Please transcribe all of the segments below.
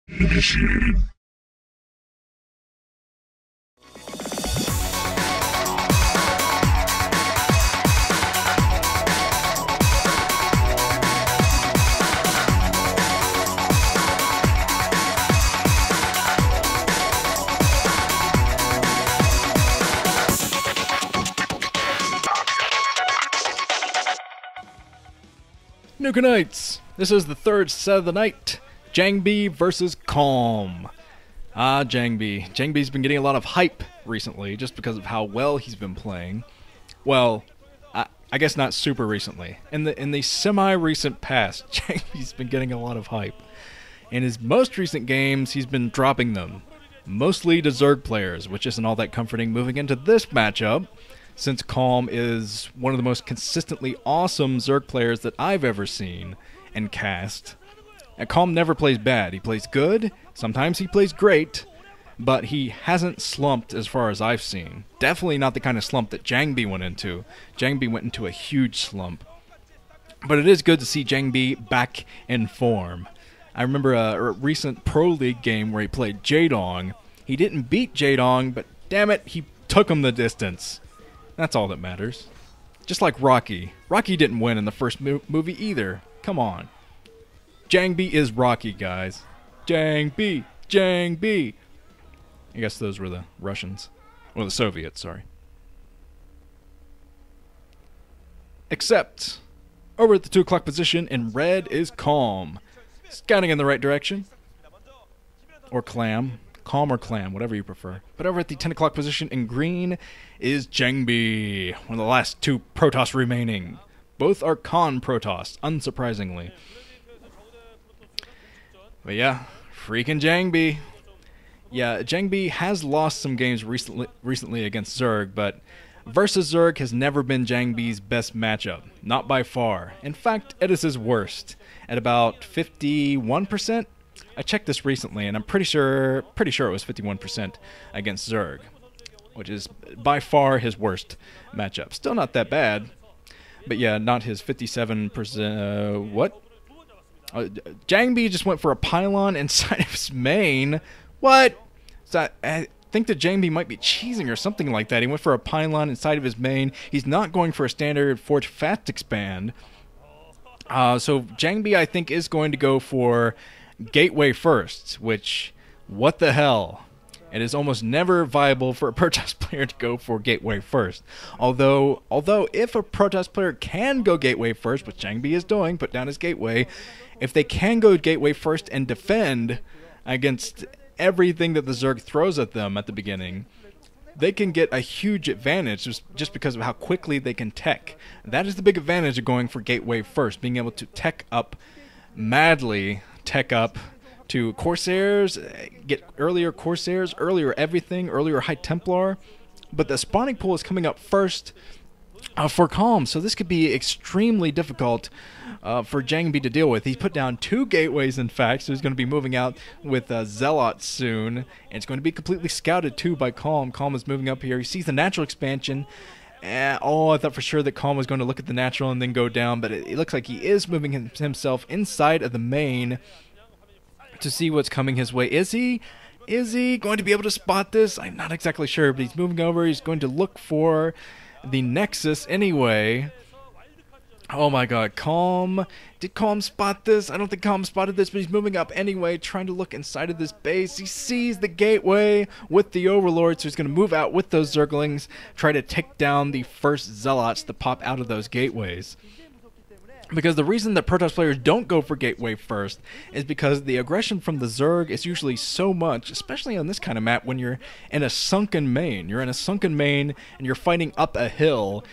Initiated. Nukanites! This is the third set of the night. JangBi versus Calm. JangBi. JangBi's been getting a lot of hype recently just because of how well he's been playing. Well, I guess not super recently. In the semi-recent past, JangBi's been getting a lot of hype. In his most recent games, he's been dropping them. Mostly to Zerg players, which isn't all that comforting moving into this matchup, since Calm is one of the most consistently awesome Zerg players that I've ever seen and cast. And Calm never plays bad. He plays good, sometimes he plays great, but he hasn't slumped as far as I've seen. Definitely not the kind of slump that JangBi went into. JangBi went into a huge slump. But it is good to see JangBi back in form. I remember a recent Pro League game where he played Jaedong. He didn't beat Jaedong, but damn it, he took him the distance. That's all that matters. Just like Rocky. Rocky didn't win in the first movie either. Come on. JangBi is Rocky, guys. JangBi! JangBi! I guess those were the Russians. Or the Soviets, sorry. Except, over at the 2 o'clock position in red is Calm. Scouting in the right direction. Or Clam. Calm or Clam, whatever you prefer. But over at the 10 o'clock position in green is JangBi, one of the last 2 Protoss remaining. Both are Khan Protoss, unsurprisingly. But yeah, freaking JangBi. Yeah, JangBi has lost some games recently against Zerg, but versus Zerg has never been JangBi's best matchup. Not by far. In fact, it is his worst. At about 51%? I checked this recently, and I'm pretty sure it was 51% against Zerg, which is by far his worst matchup. Still not that bad, but yeah, not his 57%. What? JangBi just went for a pylon inside of his main. What? So I think that JangBi might be cheesing or something like that. He went for a pylon inside of his main. He's not going for a standard Forge Fast Expand. So JangBi, I think, is going to go for Gateway first, which, what the hell? It is almost never viable for a Protoss player to go for Gateway first. Although if a Protoss player can go Gateway first, which JangBi is doing, put down his Gateway, if they can go Gateway first and defend against everything that the Zerg throws at them at the beginning, they can get a huge advantage just because of how quickly they can tech. That is the big advantage of going for Gateway first, being able to tech up madly, tech up to Corsairs, get earlier Corsairs, earlier everything, earlier High Templar. But the spawning pool is coming up first for Calm, so this could be extremely difficult for JangBi to deal with. He's put down 2 gateways, in fact, so he's going to be moving out with Zealots soon. And it's going to be completely scouted, too, by Calm. Calm is moving up here. He sees the natural expansion. I thought for sure that Calm was going to look at the natural and then go down, but it looks like he is moving himself inside of the main to see what's coming his way. Is he going to be able to spot this? I'm not exactly sure, but he's moving over. He's going to look for the Nexus anyway. Oh my god, Calm. Did Calm spot this? I don't think Calm spotted this, but he's moving up anyway, trying to look inside of this base. He sees the gateway with the Overlord, so he's going to move out with those Zerglings, try to take down the first Zealots to pop out of those gateways. Because the reason that Protoss players don't go for Gateway first is because the aggression from the Zerg is usually so much, especially on this kind of map when you're in a sunken main. You're in a sunken main and you're fighting up a hill.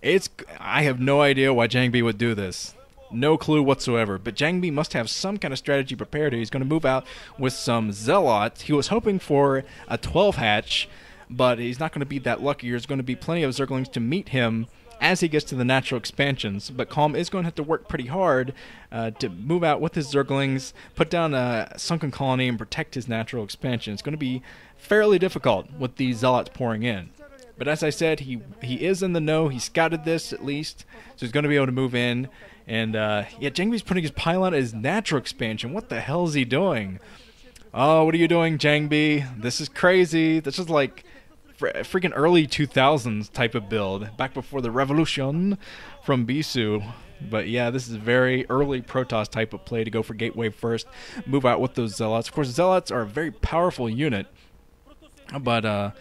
I have no idea why JangBi would do this. No clue whatsoever. But JangBi must have some kind of strategy prepared. He's going to move out with some Zealots. He was hoping for a 12 hatch, but he's not going to be that lucky. There's going to be plenty of Zerglings to meet him as he gets to the natural expansions. But Calm is going to have to work pretty hard to move out with his Zerglings, put down a sunken colony, and protect his natural expansion. It's going to be fairly difficult with these Zealots pouring in. But as I said, he is in the know. He scouted this at least, so he's going to be able to move in. And yeah, JangBi's putting his pylon at his natural expansion. What the hell is he doing? Oh, what are you doing, JangBi? This is crazy. This is like freaking early 2000s type of build, back before the revolution from Bisu. But yeah, this is very early Protoss type of play to go for gateway first, move out with those Zealots. Of course, Zealots are a very powerful unit, but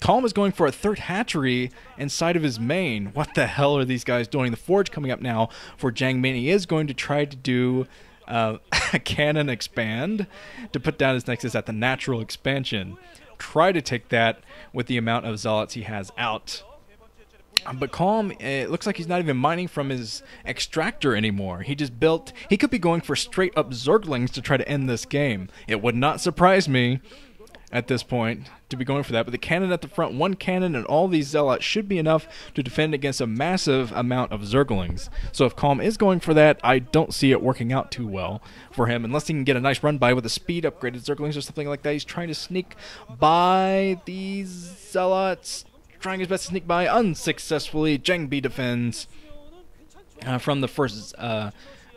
Calm is going for a third hatchery inside of his main. What the hell are these guys doing? The Forge coming up now for JangBi. He is going to try to do a cannon expand to put down his Nexus at the natural expansion. Try to take that with the amount of Zealots he has out. But Calm, it looks like he's not even mining from his extractor anymore. He just built... He could be going for straight-up Zerglings to try to end this game. It would not surprise me at this point to be going for that. But the cannon at the front, one cannon and all these Zealots should be enough to defend against a massive amount of Zerglings. So if Calm is going for that, I don't see it working out too well for him. Unless he can get a nice run by with a speed upgraded Zerglings or something like that. He's trying to sneak by these Zealots. Trying his best to sneak by unsuccessfully. JangBi defends from the first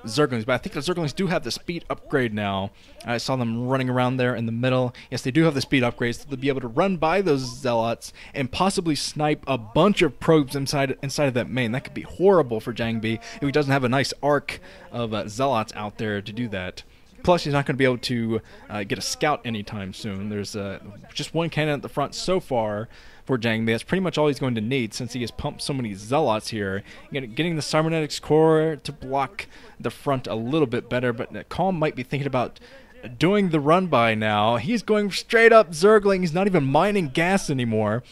Zerglings, but I think the Zerglings do have the speed upgrade now. I saw them running around there in the middle. Yes, they do have the speed upgrades, so they'll be able to run by those Zealots and possibly snipe a bunch of probes inside of that main. That could be horrible for JangBi if he doesn't have a nice arc of Zealots out there to do that. Plus, he's not going to be able to get a scout anytime soon. There's just one cannon at the front so far for JangBi. That's pretty much all he's going to need since he has pumped so many Zealots here. Getting the Cybernetics core to block the front a little bit better, but Calm might be thinking about doing the run-by now. He's going straight up Zergling. He's not even mining gas anymore.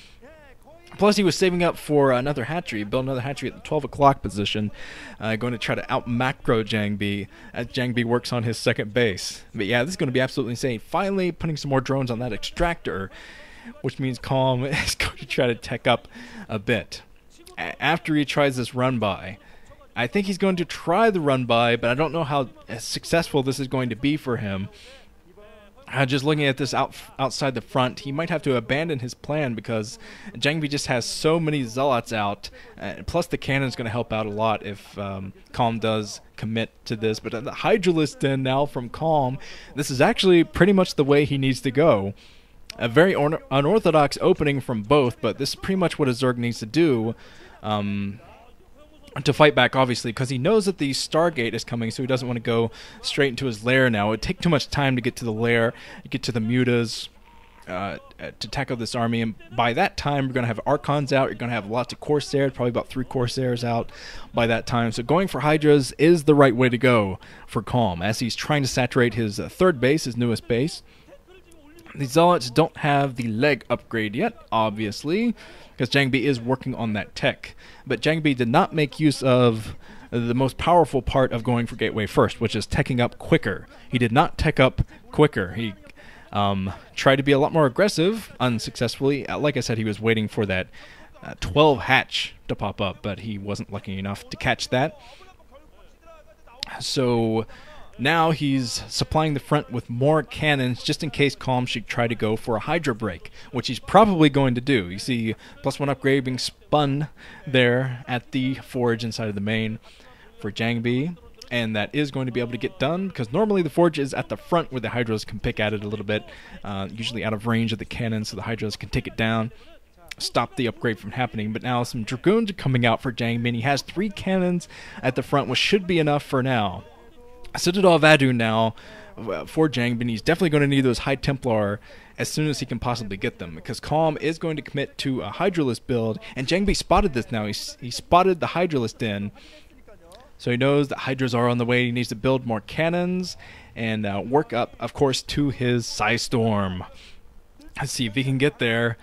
Plus, he was saving up for another hatchery. Build another hatchery at the 12 o'clock position. Going to try to out-macro JangBi as JangBi works on his second base. But yeah, this is going to be absolutely insane. Finally, putting some more drones on that extractor, which means Calm is going to try to tech up a bit. After he tries this run-by, I think he's going to try the run-by, but I don't know how successful this is going to be for him. Just looking at this outside the front, he might have to abandon his plan because JangBi just has so many Zealots out. Plus, the cannon's going to help out a lot if Calm does commit to this. But the hydralisk den now from Calm, this is actually pretty much the way he needs to go. A very unorthodox opening from both, but this is pretty much what a Zerg needs to do. To fight back, obviously, because he knows that the Stargate is coming, so he doesn't want to go straight into his lair now. It would take too much time to get to the lair, get to the mutas, to tackle this army, and by that time, we're going to have Archons out, you're going to have lots of Corsairs, probably about 3 Corsairs out by that time. So going for Hydras is the right way to go for Calm, as he's trying to saturate his third base, his newest base. The Zealots don't have the leg upgrade yet, obviously, because JangBi is working on that tech. But JangBi did not make use of the most powerful part of going for Gateway first, which is teching up quicker. He did not tech up quicker. He tried to be a lot more aggressive, unsuccessfully. Like I said, he was waiting for that 12 hatch to pop up, but he wasn't lucky enough to catch that. So now he's supplying the front with more cannons just in case Calm should try to go for a Hydra break, which he's probably going to do. You see +1 upgrade being spun there at the Forge inside of the main for JangBi, and that is going to be able to get done because normally the Forge is at the front where the Hydras can pick at it a little bit, usually out of range of the cannons, so the Hydras can take it down, stop the upgrade from happening. But now some Dragoons are coming out for JangBi, and he has 3 cannons at the front, which should be enough for now. Citadel Vadu now for JangBi. He's definitely going to need those High Templar as soon as he can possibly get them, because Calm is going to commit to a Hydralisk build, and JangBi spotted this now. He spotted the Hydralisk den, so he knows that Hydras are on the way. He needs to build more cannons and work up, of course, to his Psystorm. Let's see if he can get there.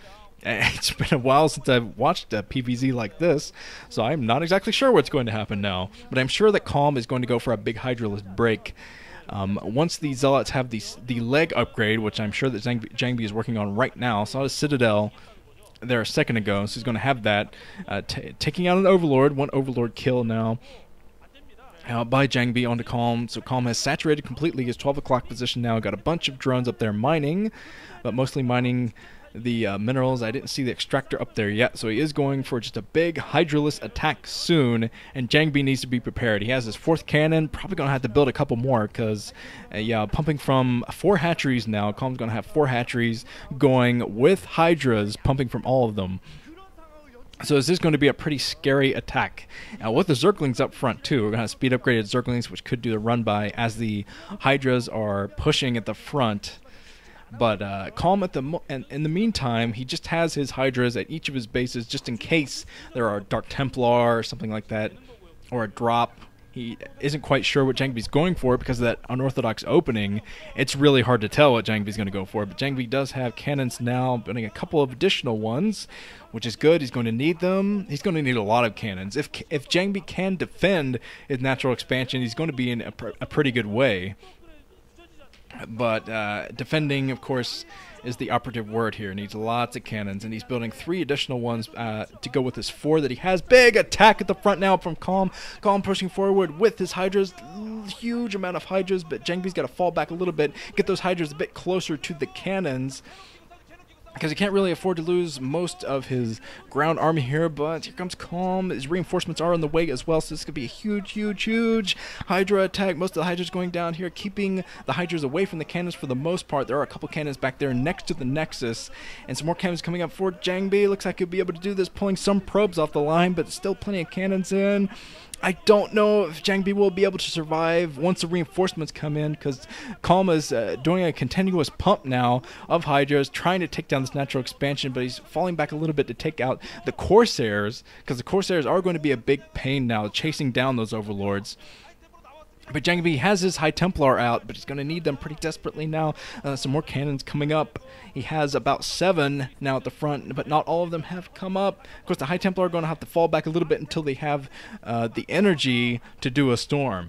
It's been a while since I've watched a PvZ like this, so I'm not exactly sure what's going to happen now. But I'm sure that Calm is going to go for a big Hydralisk break. Once the Zealots have the leg upgrade, which I'm sure that JangBi is working on right now, saw his Citadel there a second ago, so he's going to have that. Taking out an Overlord, 1 Overlord kill now by JangBi onto Calm. So Calm has saturated completely his 12 o'clock position now, got a bunch of drones up there mining, but mostly mining the minerals. I didn't see the extractor up there yet, so he is going for just a big hydralisk attack soon, and JangBi needs to be prepared. He has his 4th cannon, probably going to have to build a couple more, because, yeah, pumping from 4 hatcheries now. Calm's going to have 4 hatcheries going with hydras, pumping from all of them. So this is going to be a pretty scary attack. Now with the Zerglings up front too, we're going to have speed upgraded Zerglings, which could do the run by as the hydras are pushing at the front. But Calm in the meantime, he just has his hydras at each of his bases just in case there are Dark Templar or something like that, or a drop. He isn't quite sure what JangBi's going for because of that Unorthodox opening. It's really hard to tell what JangBi's going to go for, but JangBi does have cannons now, building a couple of additional ones, which is good. He's going to need them. He's going to need a lot of cannons. If JangBi can defend his natural expansion, he's going to be in a pretty good way. But defending, of course, is the operative word here. Needs lots of cannons, and he's building 3 additional ones to go with his 4 that he has. Big attack at the front now from Calm. Calm pushing forward with his hydras. Huge amount of hydras, but JangBi's got to fall back a little bit, get those hydras a bit closer to the cannons, because he can't really afford to lose most of his ground army here. But here comes Calm. His reinforcements are on the way as well, so this could be a huge Hydra attack. Most of the Hydras going down here, keeping the Hydras away from the cannons for the most part. There are a couple cannons back there next to the Nexus, and some more cannons coming up for JangBi. Looks like he'll be able to do this, pulling some probes off the line, but still plenty of cannons in. I don't know if JangBi will be able to survive once the reinforcements come in, because Calm is doing a continuous pump now of Hydras, trying to take down this natural expansion, but he's falling back a little bit to take out the Corsairs, because the Corsairs are going to be a big pain now, chasing down those Overlords. But JangBi has his High Templar out, but he's going to need them pretty desperately now. Some more cannons coming up. He has about 7 now at the front, but not all of them have come up. Of course, the High Templar are going to have to fall back a little bit until they have the energy to do a storm.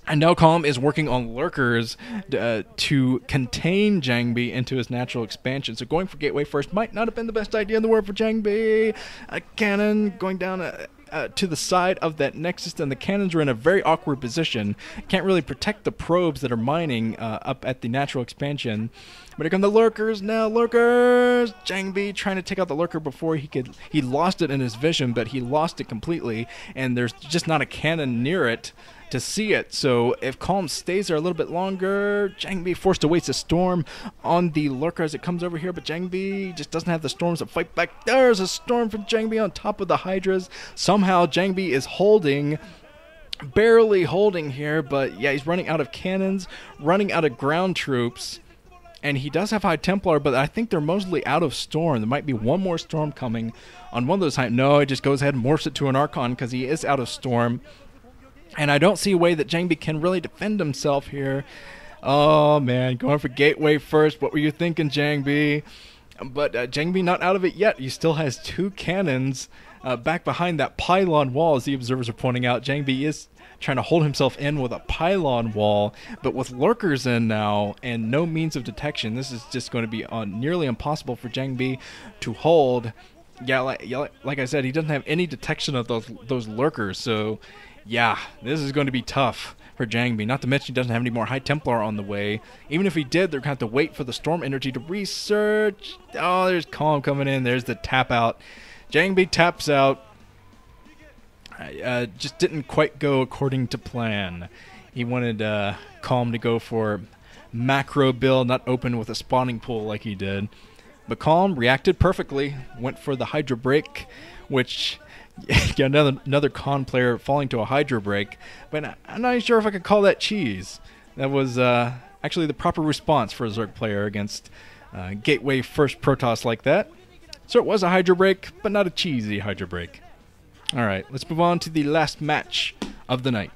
And now Calm is working on Lurkers to contain JangBi into his natural expansion. So going for Gateway first might not have been the best idea in the world for JangBi. A cannon going down to the side of that Nexus, and the cannons are in a very awkward position. Can't really protect the probes that are mining up at the natural expansion. But here come the Lurkers now. Lurkers! JangBi trying to take out the Lurker before he lost it in his vision, but he lost it completely, and there's just not a cannon near it to see it. So if Calm stays there a little bit longer, JangBi forced to waste a storm on the Lurker as it comes over here, but JangBi just doesn't have the storms to fight back. There's a storm from JangBi on top of the Hydras. Somehow JangBi is holding, barely holding here, but yeah, he's running out of cannons, running out of ground troops. And he does have High Templar, but I think they're mostly out of storm. There might be one more storm coming on one of those. No, he just goes ahead and morphs it to an Archon because he is out of storm. And I don't see a way that JangBi can really defend himself here. Oh, man, going for Gateway first. What were you thinking, JangBi? But JangBi not out of it yet. He still has 2 cannons back behind that pylon wall, as the observers are pointing out. JangBi is trying to hold himself in with a pylon wall, but with Lurkers in now and no means of detection, this is just going to be nearly impossible for JangBi to hold. Yeah, like I said, he doesn't have any detection of those Lurkers, so yeah, this is going to be tough for JangBi. Not to mention he doesn't have any more High Templar on the way. Even if he did, they're going to have to wait for the storm energy to research. Oh, there's Calm coming in. There's the tap out. JangBi taps out. Just didn't quite go according to plan. He wanted Calm to go for macro build, not open with a spawning pool like he did. But Calm reacted perfectly. Went for the Hydra break, which... yeah, another con player falling to a Hydra break, but I'm not even sure if I could call that cheese. That was actually the proper response for a Zerg player against Gateway first Protoss like that. So it was a Hydra break, but not a cheesy Hydra break. Alright, let's move on to the last match of the night.